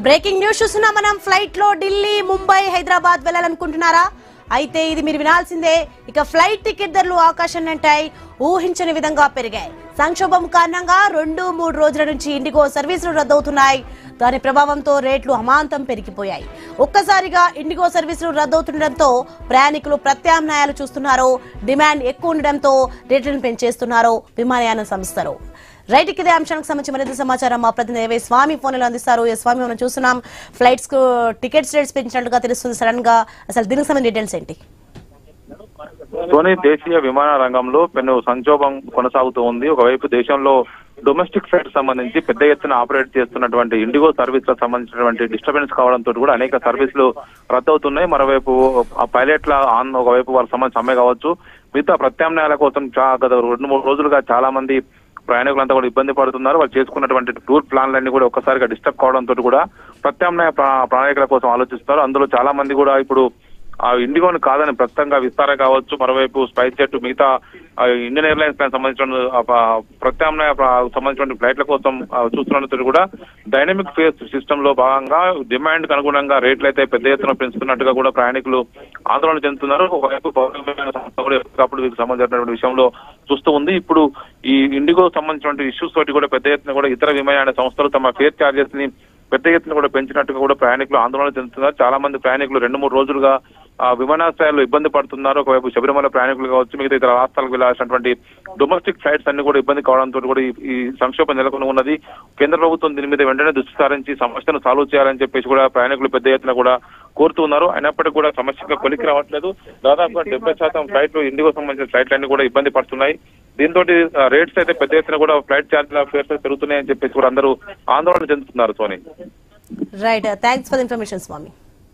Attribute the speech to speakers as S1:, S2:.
S1: Breaking news చూస్తున్నాం మనం. Flight లో ఢిల్లీ, ముంబై, హైదరాబాద్ వెళ్లాలనుకుంటున్నారా? అయితే ఇది మీరు వినాల్సిందే. ఇక ఫ్లైట్ టికెట్ ధరలు ఆకాశం అంటాయి, ఊహించని విధంగా పెరిగాయి. సంక్షోభం కారణంగా 2-3 రోజుల నుంచి ఇండిగో సర్వీసులు రద్దవుతున్నాయి. దాని ప్రభావంతో రేట్లు అమాంతం పెరిగిపోయాయి. ఒక్కసారిగా ఇండిగో సర్వీసులు రద్దవుతుండటంతో ప్రయాణికులు ప్రత్యామ్నాయాలు చూస్తున్నారు. డిమాండ్ ఎక్కువ ఉండడంతో రేట్లను పెంచేస్తున్నారు విమానయాన సంస్థలు. రైట్, ఇదే అంశానికి సంబంధించి మరింత సమాచారం మా ప్రతినిధి స్వామి ఫోన్లో అందిస్తారు. స్వామి, మనం చూస్తున్నాం ఫ్లైట్స్ కు టికెట్స్ రేట్స్ పెంచినట్లుగా తెలుస్తుంది సడన్ గా. అసలు దీనికి సంబంధించిన డీటెయిల్స్ ఏంటి?
S2: దేశీయ విమాన రంగంలో పెను సంక్షోభం కొనసాగుతూ ఉంది. ఒకవైపు దేశంలో డొమెస్టిక్ ఫ్లైట్ సంబంధించి పెద్ద ఎత్తున ఆపరేట్ చేస్తున్నటువంటి ఇండిగో సర్వీసులకు సంబంధించినటువంటి డిస్టర్బెన్స్ కావడంతో కూడా అనేక సర్వీసులు రద్దవుతున్నాయి. మరోవైపు ఆ పైలట్ల ఒకవైపు వారికి సంబంధించి సమ్మె కావచ్చు, మిగతా ప్రత్యామ్నాయాల కోసం గత 2-3 రోజులుగా చాలా మంది ప్రయాణికులంతా కూడా ఇబ్బంది పడుతున్నారు. వాళ్ళు చేసుకున్నటువంటి టూర్ ప్లాన్లన్నీ కూడా ఒక్కసారిగా డిస్టర్బ్ కావడంతో కూడా ప్రత్యామ్నాయ ప్రణాళికల కోసం ఆలోచిస్తున్నారు. అందులో చాలా మంది కూడా ఇప్పుడు ఆ ఇండిగోని కాదని ప్రస్తుతంగా విస్తార కావచ్చు, మరోవైపు స్పైస్ జెట్, మిగతా ఇండియన్ ఎయిర్లైన్స్ సంబంధించిన ప్రత్యామ్నాయ సంబంధించిన ఫ్లైట్ల కోసం చూస్తున్నట్టు కూడా డైనమిక్ ఫేస్ సిస్టమ్ లో భాగంగా డిమాండ్ కు అనుగుణంగా రేట్లు అయితే పెద్ద ఎత్తున పెంచుతున్నట్టుగా కూడా ప్రయాణికులు ఆందోళన చెందుతున్నారు. ఒకవైపు ఎప్పటికప్పుడు వీరికి సంబంధించినటువంటి విషయంలో చూస్తూ ఉంది. ఇప్పుడు ఈ ఇండిగో సంబంధించిన ఇష్యూస్ తోటి కూడా పెద్ద ఎత్తున కూడా ఇతర విమానయాన సంస్థలు తమ ఫేర్ చార్జెస్ ని పెద్ద ఎత్తున కూడా పెంచినట్టుగా కూడా ప్రయాణికులు ఆందోళన చెందుతున్నారు. చాలా మంది ప్రయాణికులు 2-3 రోజులుగా విమానాశ్రయాల్లో ఇబ్బంది పడుతున్నారు. ఒకవైపు శబరిమల ప్రయాణికులు కావచ్చు, మిగతా ఇతర రాష్ట్రాలకు వెళ్లాల్సినటువంటి డొమెస్టిక్ ఫ్లైట్స్ అన్ని కూడా ఇబ్బంది కావడంతో కూడా ఈ సంక్షోభం నెలకొని ఉన్నది. కేంద్ర ప్రభుత్వం దీని మీద వెంటనే దృష్టి సారించి సమస్యను సాల్వ్ చేయాలని చెప్పేసి కూడా ప్రయాణికులు పెద్ద ఎత్తున కూడా కోరుతున్నారు. అయినప్పటికీ కూడా సమస్యగా కొలికి రావట్లేదు. దాదాపుగా 70% ఫ్లైట్లు ఇండిగో సంబంధించిన ఫ్లైట్లన్నీ కూడా ఇబ్బంది పడుతున్నాయి. దీంతో రేట్స్ అయితే పెద్ద ఎత్తున కూడా ఫ్లైట్ ఛార్జీల ఫేర్స్ పెరుగుతున్నాయని చెప్పేసి కూడా అందరూ ఆందోళన చెందుతున్నారు. Soni,
S1: right, thanks for information Swamy.